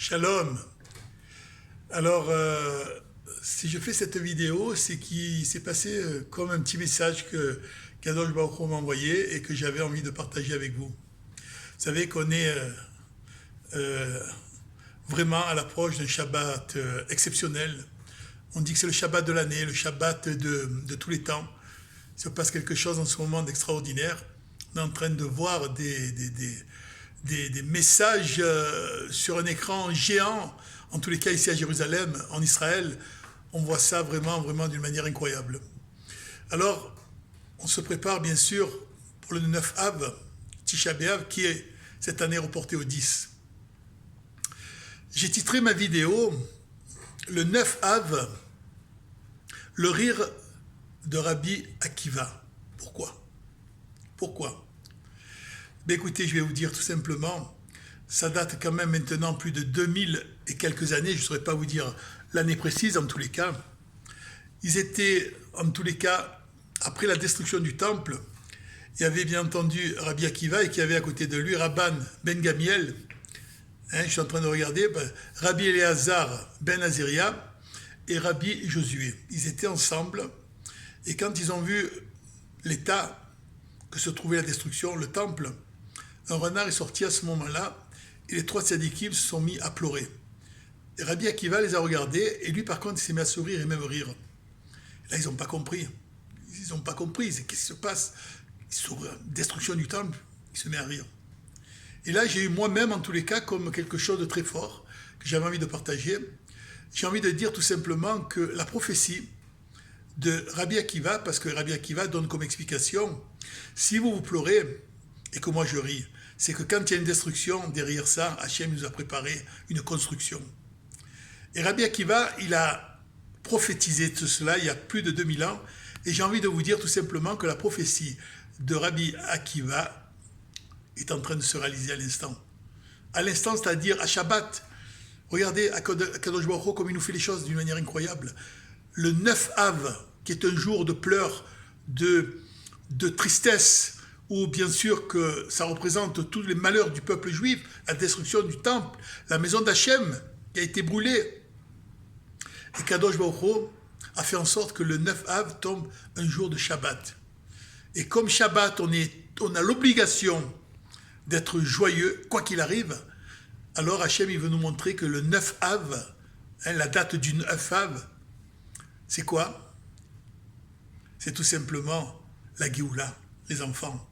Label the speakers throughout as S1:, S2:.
S1: Shalom. Alors, si je fais cette vidéo, c'est qu'il s'est passé comme un petit message que Kadosh Baruch Hu m'a envoyé et que j'avais envie de partager avec vous. Vous savez qu'on est euh, vraiment à l'approche d'un Shabbat exceptionnel. On dit que c'est le Shabbat de l'année, le Shabbat de tous les temps. Il se passe quelque chose en ce moment d'extraordinaire. On est en train de voir des messages sur un écran géant, en tous les cas ici à Jérusalem, en Israël. On voit ça vraiment d'une manière incroyable. Alors, on se prépare bien sûr pour le 9 Av, Tisha B'Av, qui est cette année reporté au 10. J'ai titré ma vidéo le 9 Av, le rire de Rabbi Akiva. Pourquoi? Ben écoutez, je vais vous dire tout simplement, ça date quand même maintenant plus de 2000 et quelques années, je ne saurais pas vous dire l'année précise en tous les cas. Ils étaient en tous les cas, après la destruction du temple, il y avait bien entendu Rabbi Akiva et qui avait à côté de lui Rabban Ben Gamiel, je suis en train de regarder, Rabbi Eleazar Ben Aziria et Rabbi Josué. Ils étaient ensemble et quand ils ont vu l'état que se trouvait la destruction, le temple, un renard est sorti à ce moment-là et les trois tzadikim se sont mis à pleurer. Et Rabbi Akiva les a regardés et lui par contre il s'est mis à sourire et même rire. Et là ils n'ont pas compris. Ils n'ont pas compris. Qu'est-ce qui se passe? Sur destruction du temple, il se met à rire. Et là j'ai eu moi-même en tous les cas comme quelque chose de très fort que j'avais envie de partager. J'ai envie de dire tout simplement que la prophétie de Rabbi Akiva, parce que Rabbi Akiva donne comme explication, si vous pleurez et que moi je ris, c'est que quand il y a une destruction, derrière ça, Hachem nous a préparé une construction. Et Rabbi Akiva, il a prophétisé tout cela il y a plus de 2000 ans, et j'ai envie de vous dire tout simplement que la prophétie de Rabbi Akiva est en train de se réaliser à l'instant. À l'instant, c'est-à-dire à Shabbat. Regardez Kadosh Baruch Hu comme il nous fait les choses d'une manière incroyable. Le 9 Av, qui est un jour de pleurs, de tristesse, où bien sûr que ça représente tous les malheurs du peuple juif, la destruction du temple, la maison d'Hachem qui a été brûlée. Et Kadosh Baruch Hu a fait en sorte que le 9 Av tombe un jour de Shabbat. Et comme Shabbat, on a l'obligation d'être joyeux, quoi qu'il arrive, alors Hachem il veut nous montrer que le 9 Av, la date du 9 Av, c'est quoi? C'est tout simplement la Géoula, les enfants.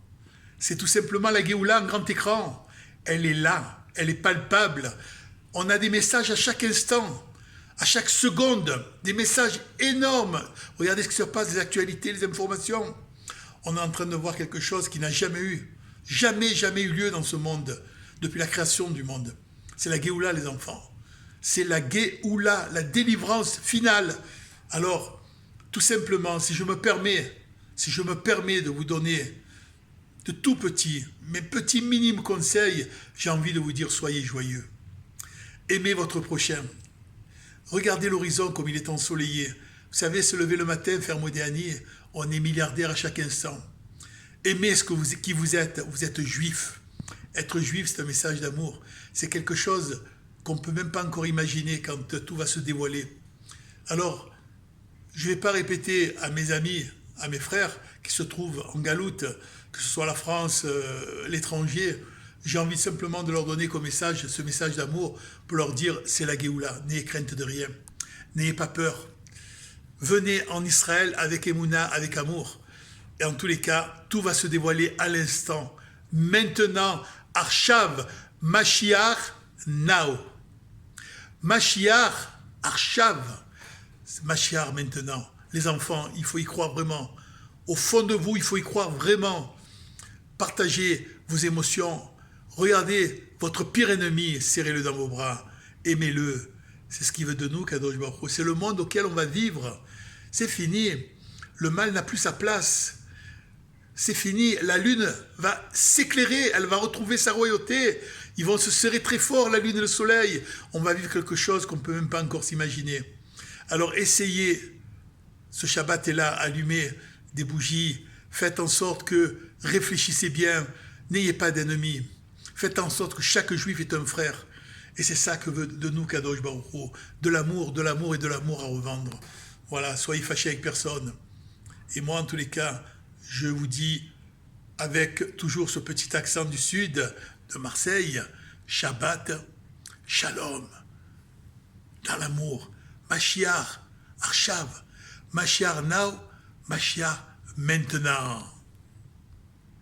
S1: C'est tout simplement la Géoula en grand écran. Elle est là, elle est palpable. On a des messages à chaque instant, à chaque seconde, des messages énormes. Regardez ce qui se passe, les actualités, les informations. On est en train de voir quelque chose qui n'a jamais eu lieu dans ce monde, depuis la création du monde. C'est la Géoula, les enfants. C'est la Géoula, la délivrance finale. Alors, tout simplement, si je me permets de vous donner de tout petits, mes petits minimes conseils, j'ai envie de vous dire, soyez joyeux. Aimez votre prochain. Regardez l'horizon comme il est ensoleillé. Vous savez, se lever le matin, faire Modéani, on est milliardaire à chaque instant. Aimez qui vous êtes juif. Être juif, c'est un message d'amour. C'est quelque chose qu'on ne peut même pas encore imaginer quand tout va se dévoiler. Alors, je ne vais pas répéter à mes amis, à mes frères qui se trouvent en galoute, que ce soit la France, l'étranger, j'ai envie simplement de leur donner comme message, ce message d'amour, pour leur dire, c'est la Géoula, n'ayez crainte de rien, n'ayez pas peur. Venez en Israël avec Emouna, avec amour. Et en tous les cas, tout va se dévoiler à l'instant. Maintenant, Arshav, Mashiach, now. Mashiach, Arshav, Mashiach maintenant. Les enfants, il faut y croire vraiment. Au fond de vous, il faut y croire vraiment. Partagez vos émotions. Regardez votre pire ennemi, serrez-le dans vos bras. Aimez-le. C'est ce qu'il veut de nous, Kadosh Baruch Hu. C'est le monde auquel on va vivre. C'est fini. Le mal n'a plus sa place. C'est fini. La lune va s'éclairer. Elle va retrouver sa royauté. Ils vont se serrer très fort, la lune et le soleil. On va vivre quelque chose qu'on ne peut même pas encore s'imaginer. Alors essayez. Ce Shabbat est là, allumez des bougies. Faites en sorte que, réfléchissez bien. N'ayez pas d'ennemis. Faites en sorte que chaque juif est un frère. Et c'est ça que veut de nous Kadosh Baruch Hu. De l'amour et de l'amour à revendre. Voilà, soyez fâchés avec personne. Et moi, en tous les cas, je vous dis, avec toujours ce petit accent du sud de Marseille, Shabbat, Shalom, dans l'amour. Mashiach, Arshav, Mashiach now, Mashiach maintenant.